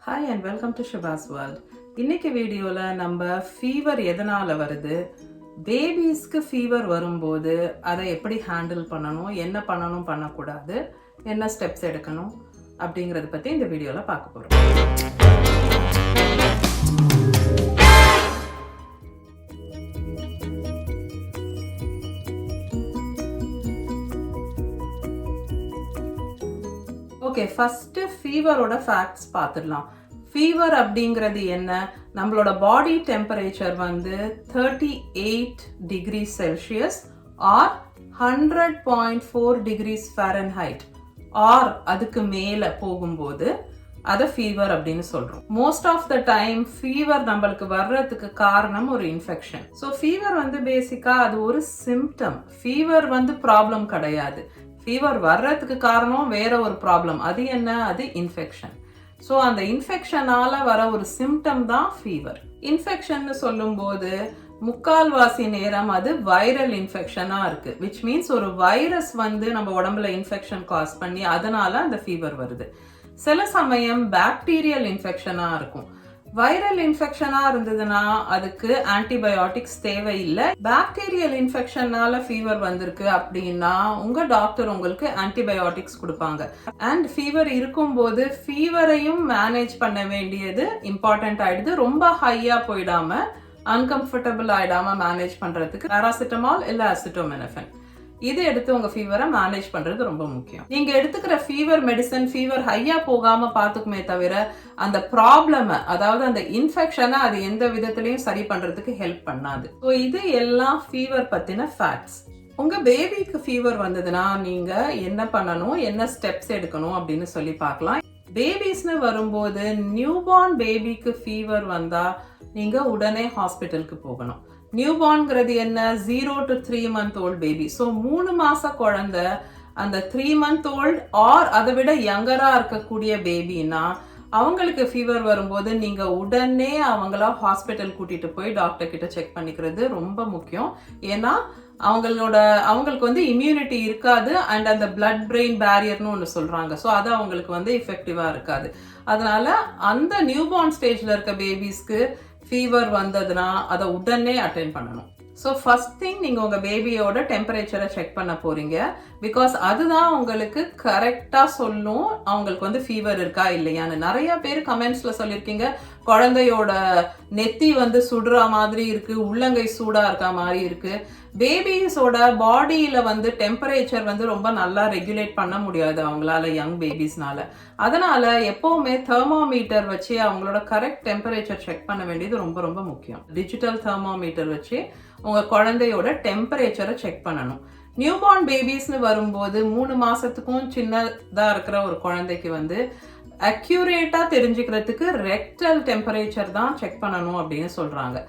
Hi and welcome to Shabaz world. இன்னைக்கு வீடியோவில் நம்ம ஃபீவர் எதனால் வருது, பேபிஸ்க்கு ஃபீவர் வரும்போது அதை எப்படி ஹேண்டில் பண்ணணும், என்ன பண்ணணும் பண்ணக்கூடாது, என்ன ஸ்டெப்ஸ் எடுக்கணும் அப்படிங்கிறத பற்றி இந்த வீடியோவில் பார்க்க போகிறோம். ஓகே, ஃபஸ்ட்டு ஃபீவரோட ஃபேக்ட்ஸ் பார்த்துடலாம். ஃபீவர் அப்படிங்கிறது என்ன? நம்மளோட பாடி டெம்பரேச்சர் வந்து 38 degree Celsius or 100.4 degrees Fahrenheit or அதுக்கு மேலே போகும்போது அதை ஃபீவர் அப்படின்னு சொல்கிறோம். Most of the time fever நம்மளுக்கு வர்றதுக்கு காரணம் ஒரு இன்ஃபெக்ஷன். ஸோ ஃபீவர் வந்து பேசிக்காக அது ஒரு சிம்டம். ஃபீவர் வந்து ப்ராப்ளம் கிடையாது. ஃபீவர் வர்றதுக்கு காரணம் வேற ஒரு ப்ராப்ளம். அது என்ன? அது இன்ஃபெக்ஷன். ஸோ அந்த இன்ஃபெக்ஷனால வர ஒரு சிம்டம் தான் ஃபீவர். இன்ஃபெக்ஷன் சொல்லும்போது முக்கால்வாசி நேரம் அது வைரல் இன்ஃபெக்ஷனாக இருக்கு. விச் மீன்ஸ் ஒரு வைரஸ் வந்து நம்ம உடம்புல இன்ஃபெக்ஷன் காஸ் பண்ணி அதனால அந்த ஃபீவர் வருது. சில சமயம் பாக்டீரியல் இன்ஃபெக்ஷனாக இருக்கும். வைரல் இன்ஃபெக்ஷனாக இருந்ததுன்னா அதுக்கு ஆன்டிபயோட்டிக்ஸ் தேவையில்லை. பாக்டீரியல் இன்ஃபெக்ஷனால ஃபீவர் வந்திருக்கு அப்படின்னா உங்க டாக்டர் உங்களுக்கு ஆன்டிபயோட்டிக்ஸ் கொடுப்பாங்க. அண்ட் ஃபீவர் இருக்கும்போது ஃபீவரையும் மேனேஜ் பண்ண வேண்டியது இம்பார்ட்டன்ட் ஆயிடுது. ரொம்ப ஹையா போயிடாம அன்கம்ஃபர்டபுள் ஆயிடாம மேனேஜ் பண்றதுக்கு பாராசிட்டமால் இல்ல அசிட்டோமினோஃபென் இது எடுத்து உங்க ஃபீவரை மேனேஜ் பண்றது ரொம்ப முக்கியம். நீங்க எடுத்துக்கிற ஃபீவர் மெடிசன் ஃபீவர் ஹையா போகாம பாத்துக்குமே தவிர அந்த ப்ராப்ளம், அதாவது அந்த இன்ஃபெக்ஷனை அது எந்த விதத்திலையும் சரி பண்றதுக்கு ஹெல்ப் பண்ணாது. ஸோ இது எல்லாம் ஃபீவர் பத்தின ஃபேக்ட்ஸ். உங்க பேபிக்கு ஃபீவர் வந்ததுன்னா நீங்க என்ன பண்ணணும், என்ன ஸ்டெப்ஸ் எடுக்கணும் அப்படின்னு சொல்லி பார்க்கலாம். பேபிஸ்னு வரும்போது நியூபார்ன் பேபிக்கு ஃபீவர் வந்தா நீங்க உடனே ஹாஸ்பிட்டலுக்கு போகணும். நியூபார்ன்ங்கிறது என்ன? 0 to 3 month old baby. So 3 மாச குழந்தை அந்த 3 month old ஆர் அதை விட யங்கரா இருக்கக்கூடிய பேபின்னா அவங்களுக்கு ஃபீவர் வரும்போது நீங்க உடனே அவங்கள ஹாஸ்பிட்டல் கூட்டிட்டு போய் டாக்டர் கிட்ட செக் பண்ணிக்கிறது ரொம்ப முக்கியம். ஏன்னா அவங்களுக்கு வந்து இம்யூனிட்டி இருக்காது அண்ட் அந்த பிளட் பிரெயின் பேரியர்னு ஒன்று சொல்றாங்க. ஸோ அது அவங்களுக்கு வந்து எஃபெக்டிவா இருக்காது. அதனால அந்த நியூபார்ன் ஸ்டேஜ்ல இருக்க பேபிஸ்க்கு ஃபீவர் வந்ததுன்னா அதை உடனே அட்டென்ட் பண்ணணும். ஸோ ஃபர்ஸ்ட் திங் நீங்க உங்க பேபியோட டெம்பரேச்சரை செக் பண்ண போறீங்க. பிகாஸ் அதுதான் உங்களுக்கு கரெக்டா சொல்லும் அவங்களுக்கு வந்து ஃபீவர் இருக்கா இல்லையான்னு. நிறைய பேர் கமெண்ட்ஸ்ல சொல்லியிருக்கீங்க குழந்தையோட நெத்தி வந்து சுடுற மாதிரி இருக்கு, உள்ளங்கை சூடா இருக்க மாதிரி இருக்கு. பேபிஸோட பாடியில வந்து டெம்பரேச்சர் வந்து ரொம்ப நல்லா ரெகுலேட் பண்ண முடியாது அவங்களால, யங் பேபிஸ்னால. அதனால எப்பவுமே தெர்மோமீட்டர் வச்சு அவங்களோட கரெக்ட் டெம்பரேச்சர் செக் பண்ண வேண்டியது ரொம்ப ரொம்ப முக்கியம். டிஜிட்டல் தெர்மோமீட்டர் வச்சு உங்க குழந்தையோட டெம்பரேச்சரை செக் பண்ணணும். நியூபார்ன் பேபிஸ்னு வரும்போது 3 மாசத்துக்கும் சின்னதா இருக்கிற ஒரு குழந்தைக்கு வந்து அக்யூரேட்டா தெரிஞ்சுக்கிறதுக்கு ரெக்டல் டெம்பரேச்சர் தான் செக் பண்ணணும் அப்படின்னு சொல்றாங்க.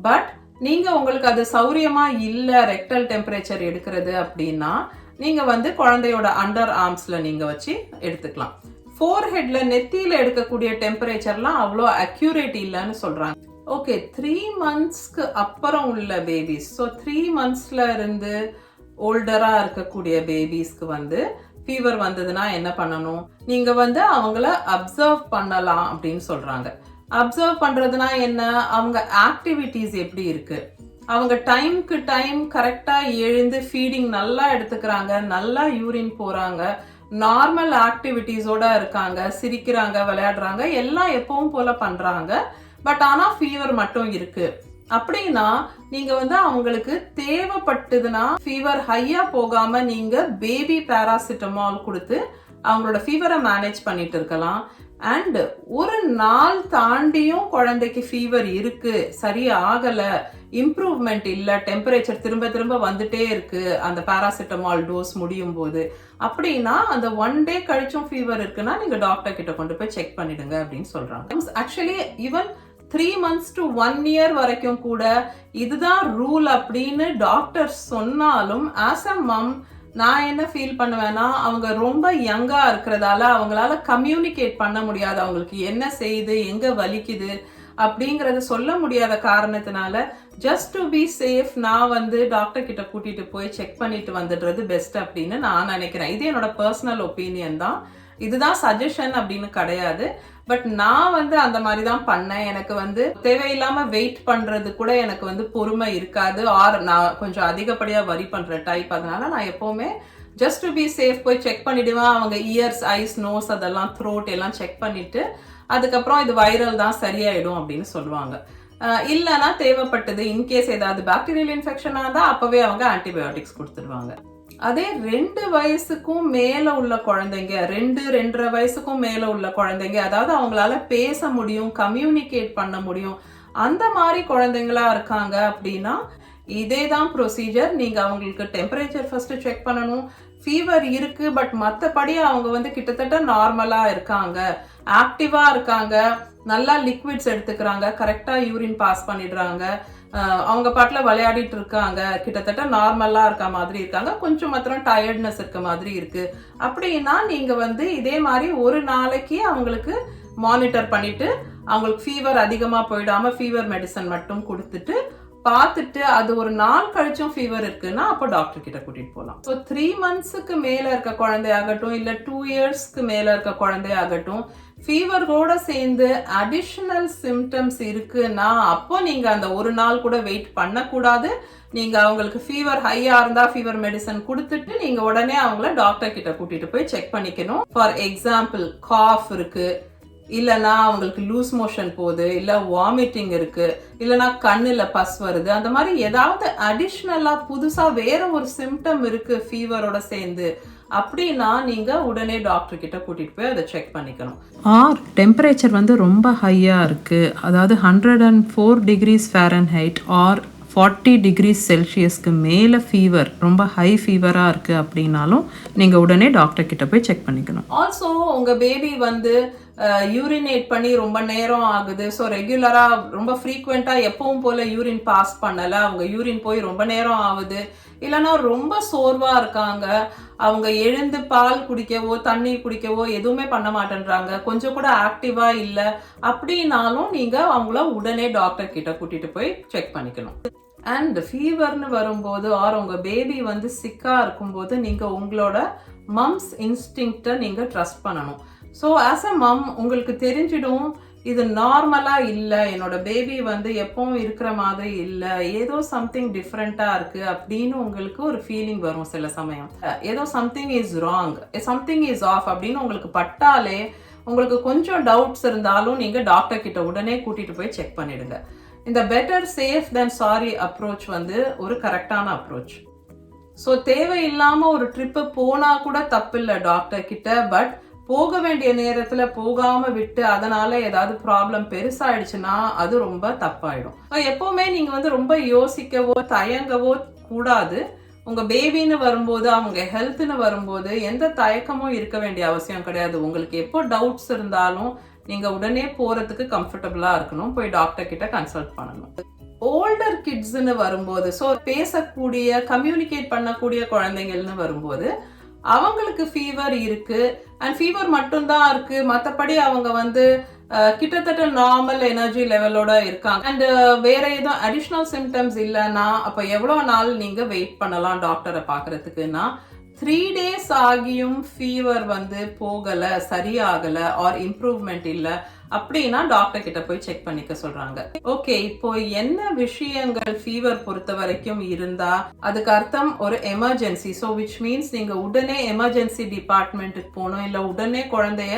பட் நீங்க உங்களுக்கு அது சௌரியமா இல்ல ரெக்டல் டெம்பரேச்சர் எடுக்கிறது அப்படின்னா நீங்க வந்து குழந்தையோட அண்டர் ஆர்ம்ஸ்ல நீங்க வச்சு எடுத்துக்கலாம். ஃபோர்ஹெட்ல நெத்தியில எடுக்கக்கூடிய டெம்பரேச்சர்லாம் அவ்வளோ அக்யூரேட் இல்லைன்னு சொல்றாங்க. ஓகே, 3 monthsக்கு அப்புறம் உள்ள பேபிஸ், ஸோ 3 monthsல இருந்து ஓல்டரா இருக்கக்கூடிய பேபிஸ்க்கு வந்து ஃபீவர் வந்ததுன்னா என்ன பண்ணணும்? நீங்க வந்து அவங்கள அப்சர்வ் பண்ணலாம் அப்படின்னு சொல்றாங்க. அப்சர்வ் பண்றதுனா என்ன? அவங்க ஆக்டிவிட்டிஸ் எப்படி இருக்கு, அவங்க டைம்க்கு டைம் கரெக்டா எழுந்து ஃபீடிங் நல்லா எடுத்துக்கிறாங்க, நல்லா யூரின் போறாங்க, நார்மல் ஆக்டிவிட்டிஸோட இருக்காங்க, சிரிக்கிறாங்க, விளையாடுறாங்க, எல்லாம் எப்பவும் போல பண்றாங்க. பட் ஆனா ஃபீவர் மட்டும் இருக்கு அப்படின்னா நீங்க வந்து அவங்களுக்கு தேவைப்பட்டதுன்னா ஃபீவர் ஹையா போகாம நீங்க பேபி பாராசிட்டமால் கொடுத்து அவங்களோட ஃபீவரை மேனேஜ் பண்ணிட்டு இருக்கலாம். அண்ட் ஒரு நாள் தாண்டியும் குழந்தைக்கு ஃபீவர் இருக்கு, சரி ஆகல, இம்ப்ரூவ்மெண்ட் இல்ல, டெம்பரேச்சர் திரும்ப திரும்ப வந்துட்டே இருக்கு அந்த பாராசிட்டமால் டோஸ் முடியும் போது அப்படின்னா அந்த 1 day கழிச்சும் ஃபீவர் இருக்குன்னா நீங்க டாக்டர் கிட்ட கொண்டு போய் செக் பண்ணிடுங்க அப்படின்னு சொல்றாங்க. Actually even 3 months to 1 year வரைக்கும் கூட இதுதான் ரூல் அப்படின்னு டாக்டர் சொன்னாலும் ஆஸ் அ மம் நான் என்ன ஃபீல் பண்ணுவேன்னா அவங்க ரொம்ப யங்கா இருக்கிறதால அவங்களால கம்யூனிகேட் பண்ண முடியாது, அவங்களுக்கு என்ன செய்யுது, எங்க வலிக்குது அப்படிங்கறத சொல்ல முடியாத காரணத்தினால ஜஸ்ட் டு பி சேஃப் நான் வந்து டாக்டர் கிட்ட கூட்டிட்டு போய் செக் பண்ணிட்டு வந்துடுறது பெஸ்ட் அப்படின்னு நான் நினைக்கிறேன். இது என்னோட பர்சனல் ஒப்பீனியன் தான். இதுதான் சஜஷன் அப்படின்னு கிடையாது. பட் நான் வந்து அந்த மாதிரி தான் பண்ணேன். எனக்கு வந்து தேவையில்லாம வெயிட் பண்றது கூட எனக்கு வந்து பொறுமை இருக்காது. ஆர் நான் கொஞ்சம் அதிகப்படியா வரி பண்ற டைப். அதனால நான் எப்பவுமே ஜஸ்ட் டு பி சேஃப் போய் செக் பண்ணிடுவேன். அவங்க இயர்ஸ், ஐஸ், நோஸ் அதெல்லாம் த்ரோட் எல்லாம் செக் பண்ணிட்டு அதுக்கப்புறம் இது வைரல் தான் சரியாயிடும் அப்படின்னு சொல்லுவாங்க. இல்லைன்னா தேவைப்பட்டது இன்கேஸ் ஏதாவது பாக்டீரியல் இன்ஃபெக்ஷனாக இருந்தால் அப்பவே அவங்க ஆன்டிபயோட்டிக்ஸ் கொடுத்துருவாங்க. அதே 2 வயசுக்கும் மேல உள்ள குழந்தைங்க, 2-2.5 வயசுக்கும் மேல உள்ள குழந்தைங்க, அதாவது அவங்களால பேச முடியும், கம்யூனிகேட் பண்ண முடியும், அந்த மாதிரி குழந்தைங்களா இருக்காங்க அப்படின்னா இதே தான் ப்ரொசீஜர். நீங்க அவங்களுக்கு டெம்பரேச்சர் ஃபர்ஸ்ட் செக் பண்ணணும். ஃபீவர் இருக்கு, பட் மற்றபடி அவங்க வந்து கிட்டத்தட்ட நார்மலா இருக்காங்க, ஆக்டிவா இருக்காங்க, நல்லா லிக்விட்ஸ் எடுத்துக்கிறாங்க, கரெக்டா யூரின் பாஸ் பண்ணிடுறாங்க, அவங்க பாட்டில் விளையாடிட்டு இருக்காங்க, கிட்டத்தட்ட நார்மலா இருக்க மாதிரி இருக்காங்க, கொஞ்சம் மாத்திரம் டயர்ட்னஸ் இருக்க மாதிரி இருக்கு அப்படின்னா நீங்க வந்து இதே மாதிரி ஒரு நாளைக்கு அவங்களுக்கு மானிட்டர் பண்ணிட்டு அவங்களுக்கு ஃபீவர் அதிகமா போயிடாம ஃபீவர் மெடிசன் மட்டும் கொடுத்துட்டு பார்த்துட்டு அது ஒரு நாள் கழிச்சும் ஃபீவர் இருக்குன்னா அப்போ டாக்டர் கிட்ட கூட்டிட்டு போகலாம். ஸோ 3 monthsக்கு மேல இருக்க குழந்தையாகட்டும் இல்ல 2 yearsக்கு மேல இருக்க குழந்தையாகட்டும் ஃபீவர் கூட சேர்ந்து அடிஷனல் சிம்டம்ஸ் இருக்குன்னா அப்போ நீங்க அந்த ஒரு நாள் கூட வெயிட் பண்ணக்கூடாது. நீங்க அவங்களுக்கு ஃபீவர் ஹையா இருந்தா ஃபீவர் மெடிசன் கொடுத்துட்டு நீங்க உடனே அவங்கள டாக்டர் கிட்ட கூட்டிட்டு போய் செக் பண்ணிக்கணும். ஃபார் எக்ஸாம்பிள் காஃப் இருக்கு, இல்லைனா அவங்களுக்கு லூஸ் மோஷன் போகுது, இல்லை வாமிட்டிங் இருக்கு, இல்லைனா கண்ணில் பஸ் வருது, அந்த மாதிரி ஏதாவது அடிஷ்னலாக புதுசாக வேற ஒரு சிம்டம் இருக்கு ஃபீவரோட சேர்ந்து அப்படின்னா நீங்க உடனே டாக்டர் கிட்ட கூட்டிட்டு போய் அதை செக் பண்ணிக்கணும். ஆர் டெம்பரேச்சர் வந்து ரொம்ப ஹையா இருக்கு, அதாவது 104 degrees Fahrenheit ஆர் 40 degrees Celsiusக்கு மேலே ஃபீவர், ரொம்ப ஹை ஃபீவராக இருக்குது அப்படின்னாலும் நீங்கள் உடனே டாக்டர் கிட்ட போய் செக் பண்ணிக்கணும். ஆல்சோ உங்கள் பேபி வந்து யூரினேட் பண்ணி ரொம்ப நேரம் ஆகுது, ஸோ ரெகுலராக ரொம்ப ஃப்ரீக்வெண்ட்டாக எப்பவும் போல் யூரின் பாஸ் பண்ணலை, அவங்க யூரின் போய் ரொம்ப நேரம் ஆகுது, இல்லைன்னா ரொம்ப சோர்வாக இருக்காங்க, அவங்க எழுந்து பால் குடிக்கவோ தண்ணீர் குடிக்கவோ எதுவுமே பண்ண மாட்டேன்றாங்க, கொஞ்சம் கூட ஆக்டிவாக இல்லை அப்படின்னாலும் நீங்கள் அவங்கள உடனே டாக்டர் கிட்ட கூட்டிகிட்டு போய் செக் பண்ணிக்கணும். அண்ட் ஃபீவர்னு வரும்போது ஆர் உங்கள் பேபி வந்து சிக்காக இருக்கும்போது நீங்கள் உங்களோட மம்ஸ் இன்ஸ்டிங்க்டை நீங்கள் ட்ரஸ்ட் பண்ணணும். ஸோ ஆஸ் அ மம் உங்களுக்கு தெரிஞ்சிடும் இது நார்மலா இல்லை, என்னோட பேபி வந்து எப்பவும் இருக்கிற மாதிரி இல்லை, ஏதோ சம்திங் டிஃப்ரெண்டா இருக்கு அப்படின்னு உங்களுக்கு ஒரு ஃபீலிங் வரும். சில சமயம் ஏதோ something is wrong, something is off அப்படின்னு உங்களுக்கு பட்டாலே உங்களுக்கு கொஞ்சம் டவுட்ஸ் இருந்தாலும் நீங்க டாக்டர் கிட்ட உடனே கூட்டிட்டு போய் செக் பண்ணிடுங்க. இந்த பெட்டர் சேஃப் தென் சாரி அப்ரோச் வந்து ஒரு கரெக்டான அப்ரோச். ஸோ தேவையில்லாம ஒரு ட்ரிப்பு போனா கூட தப்பு இல்லை டாக்டர் கிட்ட, பட் போக வேண்டிய நேரத்துல போகாம விட்டு அதனால ஏதாவது ப்ராப்ளம் பெருசாயிடுச்சுன்னா அது ரொம்ப தப்பாயிடும். எப்பவுமே நீங்க வந்து ரொம்ப யோசிக்கவோ தயங்கவோ கூடாது. உங்க பேபின்னு வரும்போது அவங்க ஹெல்த்னு வரும்போது எந்த தயக்கமும் இருக்க வேண்டிய அவசியம் கிடையாது. உங்களுக்கு எப்போ டவுட்ஸ் இருந்தாலும் நீங்க உடனே போறதுக்கு கம்ஃபர்டபுளா இருக்கணும், போய் டாக்டர் கிட்ட கன்சல்ட் பண்ணணும். ஓல்டர் கிட்ஸ்ன்னு வரும்போது, ஸோ பேசக்கூடிய கம்யூனிகேட் பண்ணக்கூடிய குழந்தைங்கள்னு வரும்போது அவங்களுக்கு ஃபீவர் இருக்கு அண்ட் ஃபீவர் மட்டும்தான் இருக்கு, மற்றபடி அவங்க வந்து கிட்டத்தட்ட நார்மல் எனர்ஜி லெவலோட இருக்காங்க அண்ட் வேற ஏதோ அடிஷ்னல் சிம்டம்ஸ் இல்லைன்னா அப்போ எவ்வளோ நாள் நீங்க வெயிட் பண்ணலாம் டாக்டரை பார்க்கறதுக்குன்னா 3 days ஆகியும் ஃபீவர் வந்து போகலை, சரியாகலை ஆர் இம்ப்ரூவ்மெண்ட் இல்லை அப்படின்னா டாக்டர் கிட்ட போய் செக் பண்ணிக்க சொல்றாங்க. ஓகே, இப்போ என்ன விஷயங்கள் ஃபீவர் பொறுத்த வரைக்கும் இருந்தா அதுக்கு அர்த்தம் ஒரு எமர்ஜென்சி. ஸோ விச் மீன்ஸ் நீங்க உடனே எமர்ஜென்சி டிபார்ட்மெண்ட்டுக்கு போகணும், இல்லை உடனே குழந்தைய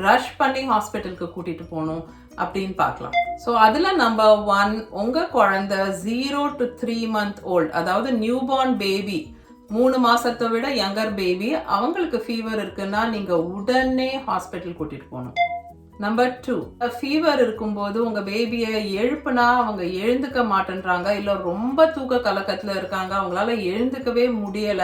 ரஷ் பண்ணி ஹாஸ்பிட்டலுக்கு கூட்டிட்டு போகணும் அப்படின்னு பார்க்கலாம். ஸோ அதுல நம்பர் 1, உங்க குழந்தை 0 to 3 month old, அதாவது நியூ பார்ன் பேபி, 3 மாசத்தை விட யங்கர் பேபி, அவங்களுக்கு ஃபீவர் இருக்குன்னா நீங்க உடனே ஹாஸ்பிட்டல் கூட்டிட்டு போகணும். நம்பர் 2, ஃபீவர் இருக்கும்போது உங்க பேபியை எழுப்புனா அவங்க எழுந்துக்க மாட்டேன்றாங்க, இல்ல ரொம்ப தூக்க கலக்கத்துல இருக்காங்க, அவங்களால எழுந்துக்கவே முடியல,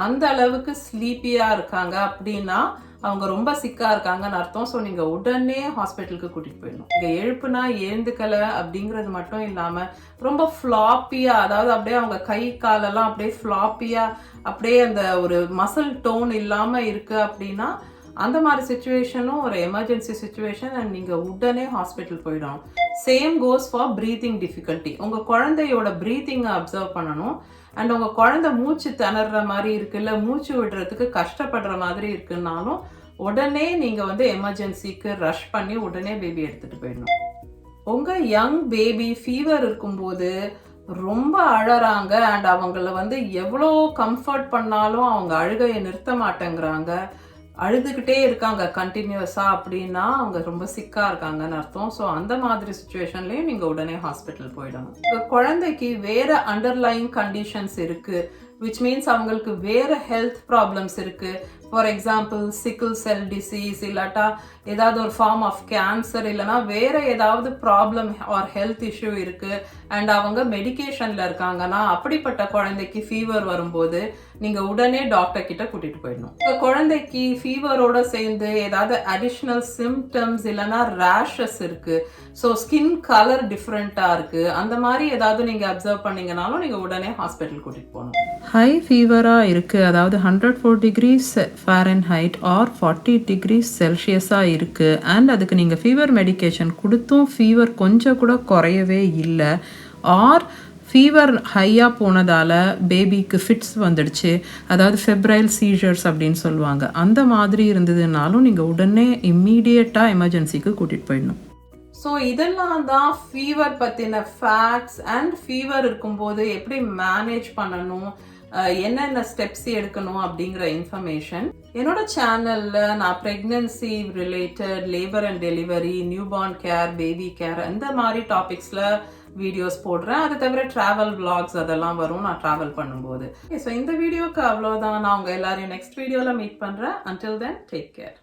அந்த அளவுக்கு ஸ்லீப்பியா இருக்காங்க அப்படின்னா அவங்க ரொம்ப சிக்கா இருக்காங்கன்னு அர்த்தம். ஸோ நீங்க உடனே ஹாஸ்பிட்டலுக்கு கூட்டிட்டு போயிடணும். இங்க எழுப்புனா எழுந்துக்கல அப்படிங்கிறது மட்டும் இல்லாம ரொம்ப ஃப்ளாப்பியா, அதாவது அப்படியே அவங்க கை காலெல்லாம் அப்படியே ஃப்ளாப்பியா, அப்படியே அந்த ஒரு மசில் டோன் இல்லாம இருக்கு அப்படின்னா அந்த மாதிரி சுச்சுவேஷனும் ஒரு எமர்ஜென்சி சுச்சுவேஷன் அண்ட் நீங்க உடனே ஹாஸ்பிட்டல் போயிடணும். Same goes for breathing difficulty. உங்க குழந்தையோட பிரீத்திங்கை அப்சர்வ் பண்ணணும் அண்ட் உங்க குழந்தை மூச்சு திணற மாதிரி இருக்குல்ல, மூச்சு விடுறதுக்கு கஷ்டப்படுற மாதிரி இருக்குன்னாலும் உடனே நீங்கள் வந்து எமர்ஜென்சிக்கு ரஷ் பண்ணி உடனே பேபி எடுத்துகிட்டு போயிடணும். உங்கள் யங் பேபி ஃபீவர் இருக்கும்போது ரொம்ப அழறாங்க அண்ட் அவங்கள வந்து எவ்வளோ கம்ஃபர்ட் பண்ணாலும் அவங்க அழுகையை நிறுத்த மாட்டேங்கிறாங்க, அழுதுகிட்டே இருக்காங்க கண்டினியூஸாக அப்படின்னா அவங்க ரொம்ப சிக்காக இருக்காங்கன்னு அர்த்தம். ஸோ அந்த மாதிரி சுச்சுவேஷன்லேயும் நீங்கள் உடனே ஹாஸ்பிட்டல் போயிடணும். உங்கள் குழந்தைக்கு வேறு அண்டர்லைங் கண்டிஷன்ஸ் இருக்குது, விச் மீன்ஸ் அவங்களுக்கு வேறு ஹெல்த் ப்ராப்ளம்ஸ் இருக்குது. ஃபார் எக்ஸாம்பிள் சிக்கிள் செல் டிசீஸ், இல்லாட்டா ஏதாவது ஒரு ஃபார்ம் ஆஃப் கேன்சர், இல்லைனா வேறு ஏதாவது ப்ராப்ளம் ஆர் ஹெல்த் இஷ்யூ இருக்குது அண்ட் அவங்க மெடிக்கேஷனில் இருக்காங்கன்னா அப்படிப்பட்ட குழந்தைக்கு ஃபீவர் வரும்போது நீங்கள் உடனே டாக்டர் கிட்ட கூட்டிகிட்டு போயிடணும். உங்கள் குழந்தைக்கு ஃபீவரோட சேர்ந்து ஏதாவது அடிஷ்னல் சிம்டம்ஸ் இல்லைனா ரேஷஸ் இருக்குது, ஸோ ஸ்கின் கலர் டிஃப்ரெண்ட்டாக இருக்குது, அந்த மாதிரி ஏதாவது நீங்கள் அப்சர்வ் பண்ணிங்கனாலும் நீங்கள் உடனே ஹாஸ்பிட்டல் கூட்டிகிட்டு போகணும். ஹை ஃபீவராக இருக்குது, அதாவது 104 டிகிரிஸ் ஃபாரன்ஹைட் ஆர் 40 டிகிரிஸ் செல்சியஸாக இருக்குது அண்ட் அதுக்கு நீங்கள் ஃபீவர் மெடிக்கேஷன் கொடுத்தும் ஃபீவர் கொஞ்சம் கூட குறையவே இல்லை, ஆர் ஃபீவர் ஹையாக போனதால் பேபிக்கு ஃபிட்ஸ் வந்துடுச்சு, அதாவது ஃபெப்ரைல் சீஜர்ஸ் அப்படின்னு சொல்லுவாங்க, அந்த மாதிரி இருந்ததுனாலும் நீங்கள் உடனே இம்மீடியட்டாக எமர்ஜென்சிக்கு கூட்டிகிட்டு போயிடணும். ஸோ இதெல்லாம் தான் ஃபீவர் பற்றின ஃபேக்ட்ஸ் அண்ட் ஃபீவர் இருக்கும்போது எப்படி மேனேஜ் பண்ணணும், என்னென்ன ஸ்டெப்ஸ் எடுக்கணும் அப்படிங்கிற இன்ஃபர்மேஷன். என்னோட சேனலில் நான் pregnancy related, labour and delivery, newborn care, baby care இந்த மாதிரி டாபிக்ஸில் வீடியோஸ் போடுறேன். அது தவிர ட்ராவல் விளாக்ஸ் அதெல்லாம் வரும் நான் ட்ராவல் பண்ணும்போது. ஸோ இந்த வீடியோக்கு அவ்வளோதான். நான் உங்கள் எல்லாரையும் நெக்ஸ்ட் வீடியோவில் மீட் பண்ணுறேன். Until then take care.